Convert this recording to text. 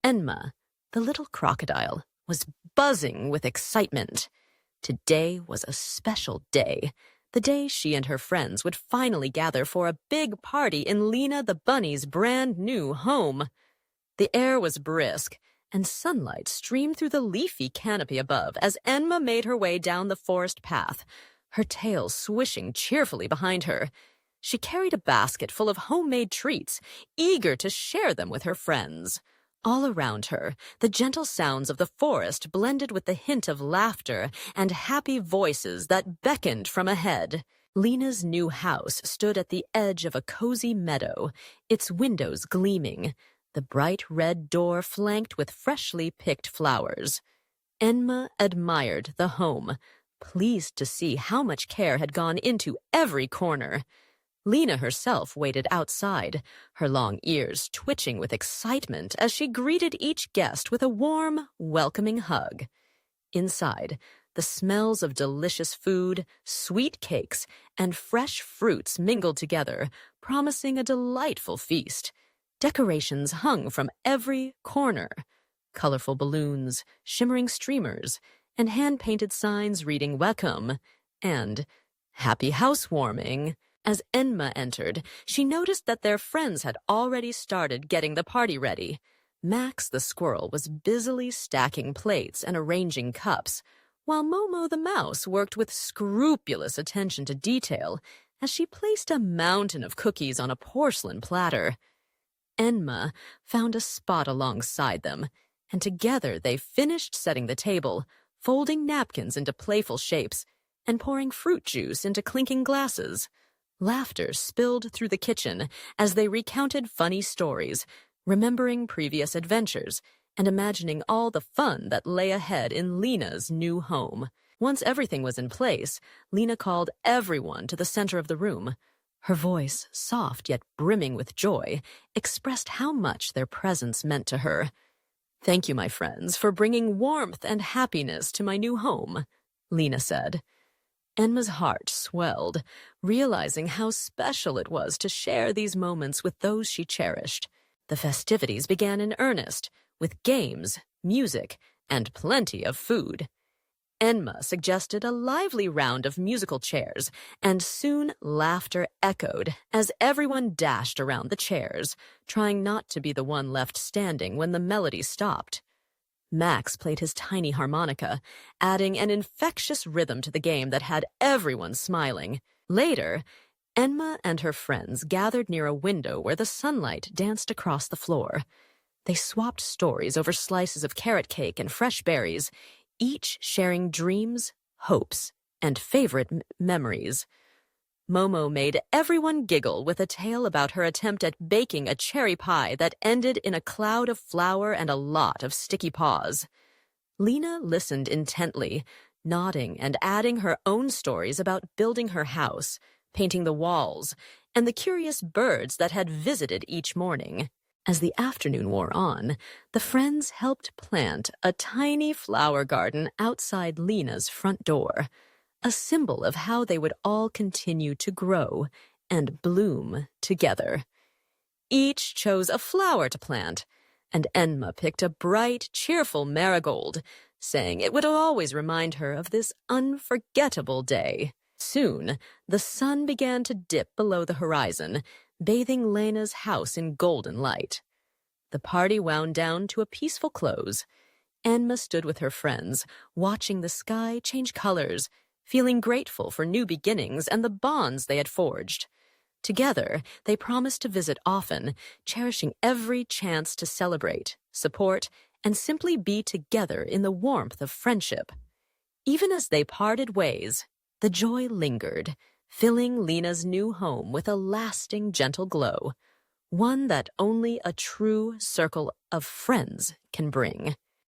Enma, the little crocodile, was buzzing with excitement. Today was a special day, the day she and her friends would finally gather for a big party in Lina the bunny's brand new home. The air was brisk, and sunlight streamed through the leafy canopy above as Enma made her way down the forest path, her tail swishing cheerfully behind her. She carried a basket full of homemade treats, eager to share them with her friends. All around her, the gentle sounds of the forest blended with the hint of laughter and happy voices that beckoned from ahead. Lina's new house stood at the edge of a cozy meadow, its windows gleaming, the bright red door flanked with freshly picked flowers. Enma admired the home, pleased to see how much care had gone into every corner. Lina herself waited outside, her long ears twitching with excitement as she greeted each guest with a warm, welcoming hug. Inside, the smells of delicious food, sweet cakes, and fresh fruits mingled together, promising a delightful feast. Decorations hung from every corner. Colorful balloons, shimmering streamers, and hand-painted signs reading "Welcome" and "Happy Housewarming." As Enma entered, she noticed that their friends had already started getting the party ready. Max the squirrel was busily stacking plates and arranging cups, while Momo the mouse worked with scrupulous attention to detail as she placed a mountain of cookies on a porcelain platter. Enma found a spot alongside them, and together they finished setting the table, folding napkins into playful shapes, and pouring fruit juice into clinking glasses. Laughter spilled through the kitchen as they recounted funny stories, remembering previous adventures, and imagining all the fun that lay ahead in Lina's new home. Once everything was in place, Lina called everyone to the center of the room. Her voice, soft yet brimming with joy, expressed how much their presence meant to her. "Thank you, my friends, for bringing warmth and happiness to my new home," Lina said. Enma's heart swelled, realizing how special it was to share these moments with those she cherished. The festivities began in earnest, with games, music, and plenty of food. Enma suggested a lively round of musical chairs, and soon laughter echoed as everyone dashed around the chairs, trying not to be the one left standing when the melody stopped. Max played his tiny harmonica, adding an infectious rhythm to the game that had everyone smiling. Later, Enma and her friends gathered near a window where the sunlight danced across the floor. They swapped stories over slices of carrot cake and fresh berries, each sharing dreams, hopes, and favorite memories. Momo made everyone giggle with a tale about her attempt at baking a cherry pie that ended in a cloud of flour and a lot of sticky paws. Lina listened intently, nodding and adding her own stories about building her house, painting the walls, and the curious birds that had visited each morning. As the afternoon wore on, the friends helped plant a tiny flower garden outside Lina's front door, a symbol of how they would all continue to grow and bloom together. Each chose a flower to plant, and Enma picked a bright, cheerful marigold, saying it would always remind her of this unforgettable day. Soon, the sun began to dip below the horizon, bathing Lena's house in golden light. The party wound down to a peaceful close. Enma stood with her friends, watching the sky change colors, feeling grateful for new beginnings and the bonds they had forged. Together, they promised to visit often, cherishing every chance to celebrate, support, and simply be together in the warmth of friendship. Even as they parted ways, the joy lingered, filling Lina's new home with a lasting, gentle glow, one that only a true circle of friends can bring.